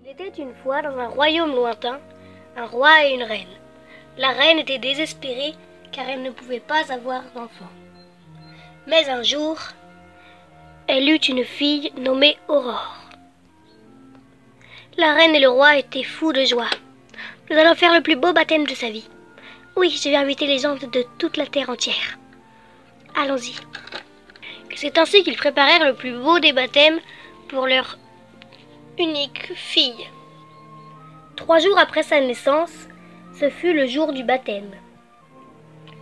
Il était une fois dans un royaume lointain, un roi et une reine. La reine était désespérée car elle ne pouvait pas avoir d'enfant. Mais un jour, elle eut une fille nommée Aurore. La reine et le roi étaient fous de joie. « Nous allons faire le plus beau baptême de sa vie. Oui, je vais inviter les gens de toute la terre entière. Allons-y. » C'est ainsi qu'ils préparèrent le plus beau des baptêmes pour leur unique fille. 3 jours après sa naissance, ce fut le jour du baptême.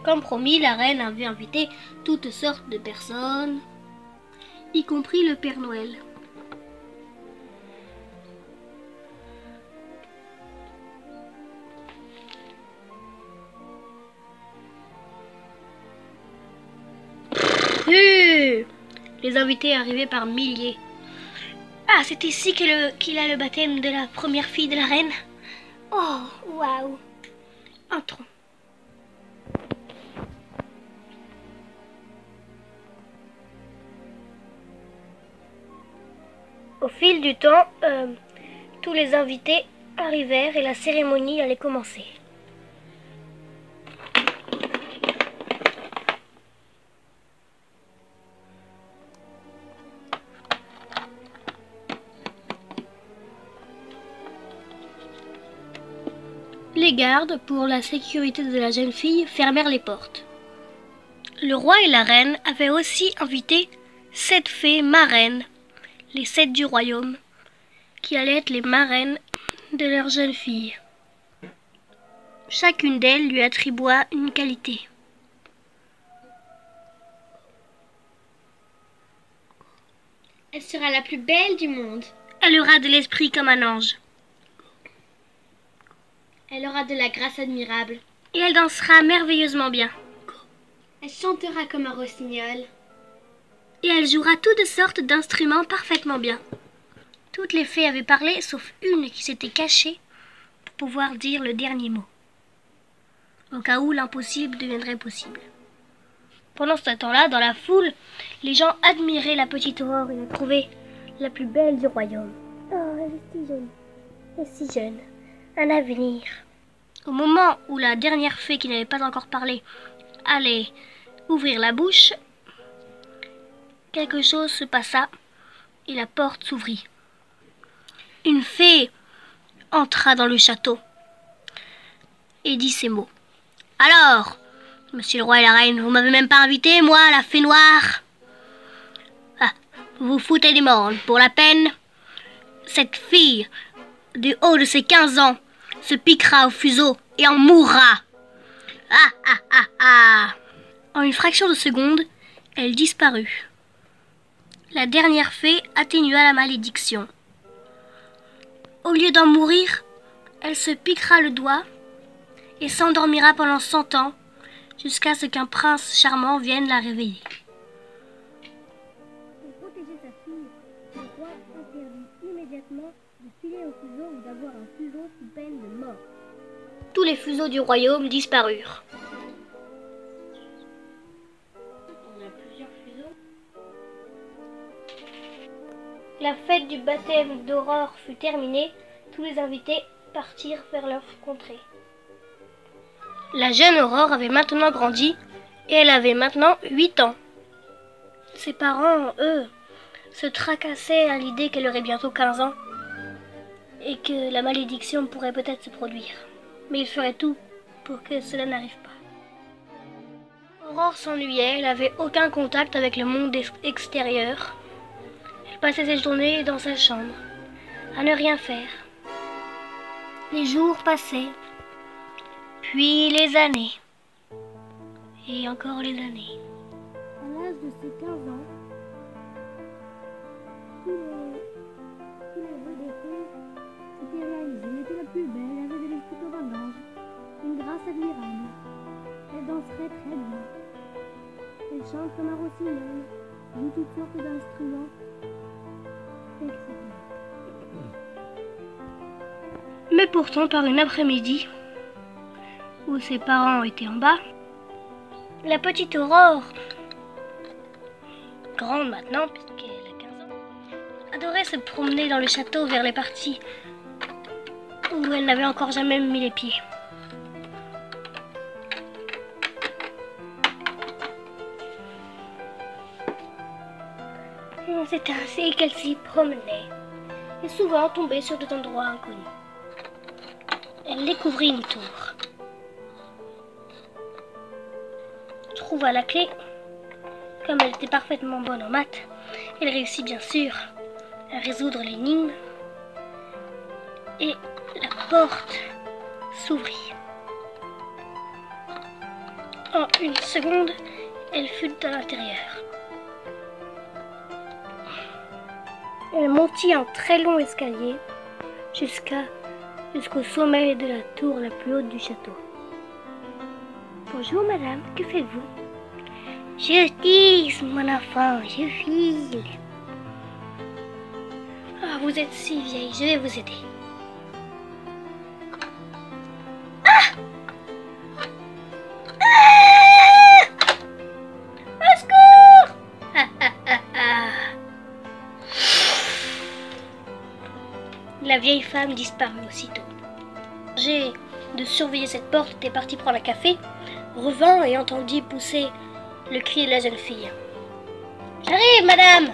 Comme promis, la reine avait invité toutes sortes de personnes, y compris le Père Noël. Les invités arrivaient par milliers. Ah, c'est ici qu'il a le baptême de la première fille de la reine. Oh, waouh! Entrons. Au fil du temps, tous les invités arrivèrent et la cérémonie allait commencer. Les gardes, pour la sécurité de la jeune fille, fermèrent les portes. Le roi et la reine avaient aussi invité 7 fées marraines, les 7 du royaume, qui allaient être les marraines de leur jeune fille. Chacune d'elles lui attribua une qualité. Elle sera la plus belle du monde. Elle aura de l'esprit comme un ange. Elle aura de la grâce admirable. Et elle dansera merveilleusement bien. Elle chantera comme un rossignol. Et elle jouera toutes sortes d'instruments parfaitement bien. Toutes les fées avaient parlé, sauf une qui s'était cachée pour pouvoir dire le dernier mot, au cas où l'impossible deviendrait possible. Pendant ce temps-là, dans la foule, les gens admiraient la petite Aurore et la trouvaient la plus belle du royaume. Oh, elle est si jolie, elle est si jeune, un avenir. Au moment où la dernière fée qui n'avait pas encore parlé allait ouvrir la bouche, quelque chose se passa et la porte s'ouvrit. Une fée entra dans le château et dit ces mots. « Alors, monsieur le roi et la reine, vous m'avez même pas invité, moi, la fée noire? Ah, vous vous foutez du monde. Pour la peine, cette fille, du haut de ses 15 ans, se piquera au fuseau et en mourra. Ah, ah, ah, ah. » En une fraction de seconde, elle disparut. La dernière fée atténua la malédiction. Au lieu d'en mourir, elle se piquera le doigt et s'endormira pendant 100 ans jusqu'à ce qu'un prince charmant vienne la réveiller. Pour protéger sa fille, le roi interdit immédiatement de filer au fuseau ou d'avoir un fuseau sous peine de mort. Tous les fuseaux du royaume disparurent. On a plusieurs fuseaux. La fête du baptême d'Aurore fut terminée, tous les invités partirent vers leur contrée. La jeune Aurore avait maintenant grandi et elle avait maintenant 8 ans. Ses parents, eux, se tracassaient à l'idée qu'elle aurait bientôt 15 ans et que la malédiction pourrait peut-être se produire. Mais ils feraient tout pour que cela n'arrive pas. Aurore s'ennuyait, elle n'avait aucun contact avec le monde extérieur. Elle passait ses journées dans sa chambre, à ne rien faire. Les jours passaient, puis les années, et encore les années. À l'âge de ses 15 ans, tous les vœux des fées s'étaient réalisés. Elle était la plus belle, elle avait de l'esprit comme un ange, une grâce admirable. Elle danserait très bien. Elle chante comme un rossignol, joue toutes sortes d'instruments, etc. Mais pourtant, par une après-midi, où ses parents étaient en bas, la petite Aurore, grande maintenant puisqu'elle a 15 ans, adorait se promener dans le château vers les parties où elle n'avait encore jamais mis les pieds. C'est ainsi qu'elle s'y promenait, et souvent tombait sur des endroits inconnus. Elle découvrit une tour, trouva la clé. Comme elle était parfaitement bonne en maths, elle réussit bien sûr à résoudre l'énigme, et la porte s'ouvrit. En une seconde, elle fut à l'intérieur. Elle montit un très long escalier jusqu'au sommet de la tour la plus haute du château. Bonjour madame, que faites-vous? Justice, mon enfant, je file. Ah, vous êtes si vieille, je vais vous aider. Ah! Ah! Au secours! Ah, ah, ah, ah. La vieille femme disparut aussitôt. Chargé de surveiller cette porte était parti prendre un café, revint et entendit pousser le cri de la jeune fille. « J'arrive, madame !»«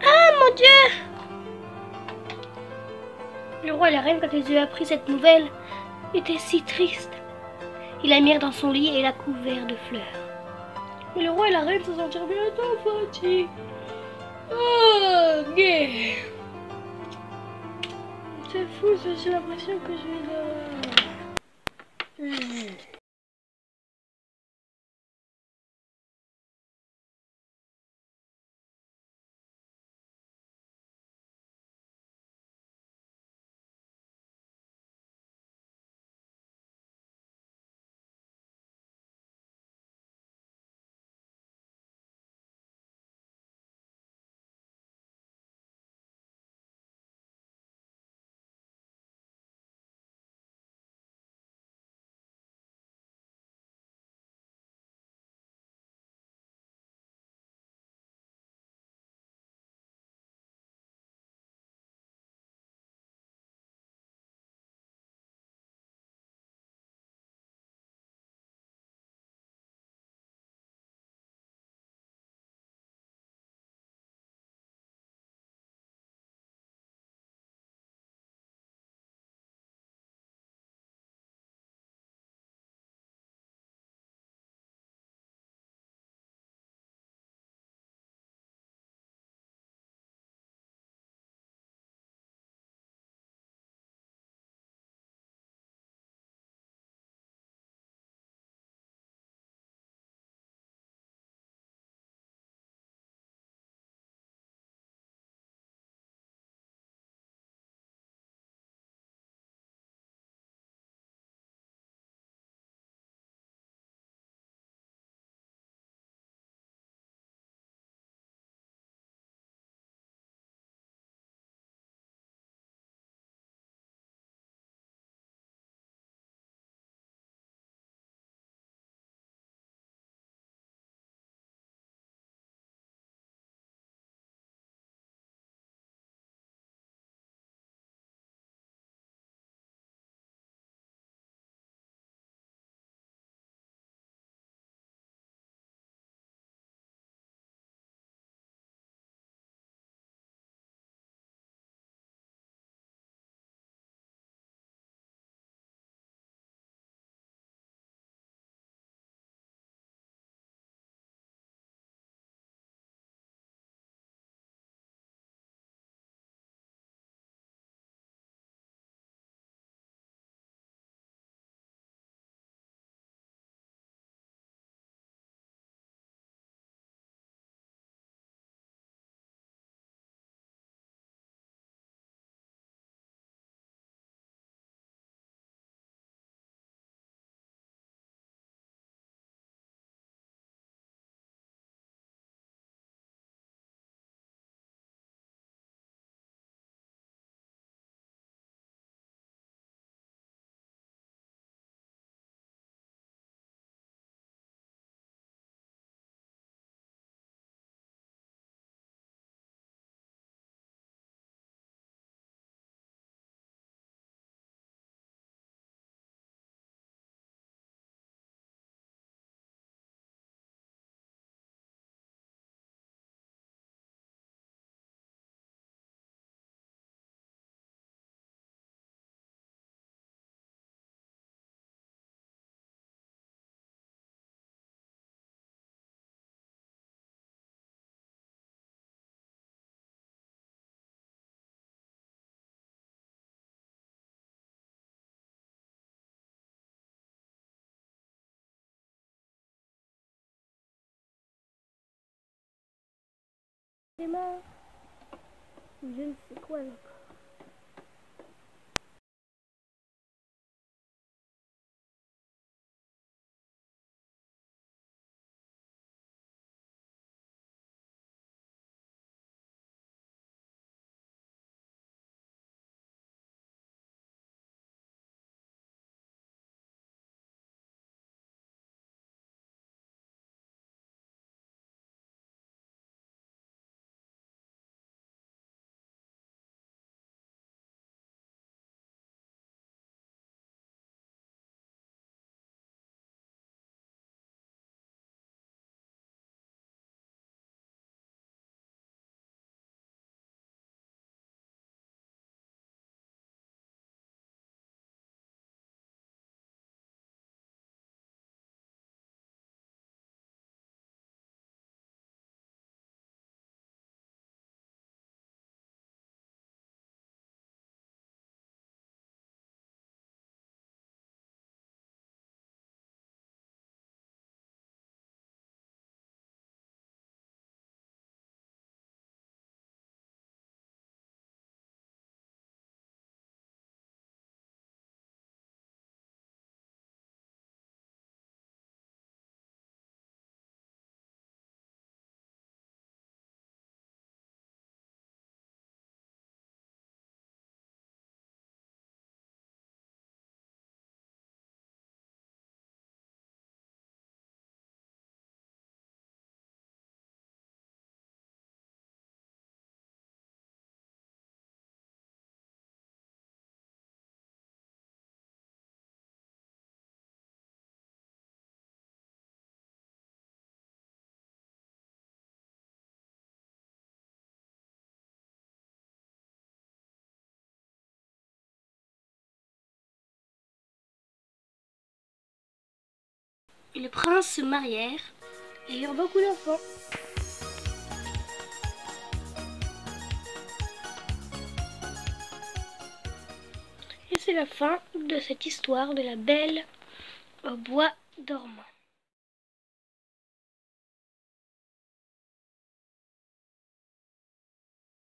Ah, mon Dieu !» Le roi et la reine, quand ils eurent appris cette nouvelle, étaient si tristes. Ils la mirent dans son lit et la couverts de fleurs. Mais le roi et la reine se sentirent bientôt fatigués. Oh, yeah. C'est fou, j'ai l'impression que je vais... Démarre. Je ne sais quoi encore. Et le prince se marièrent et eurent beaucoup d'enfants. Et c'est la fin de cette histoire de la Belle au bois dormant.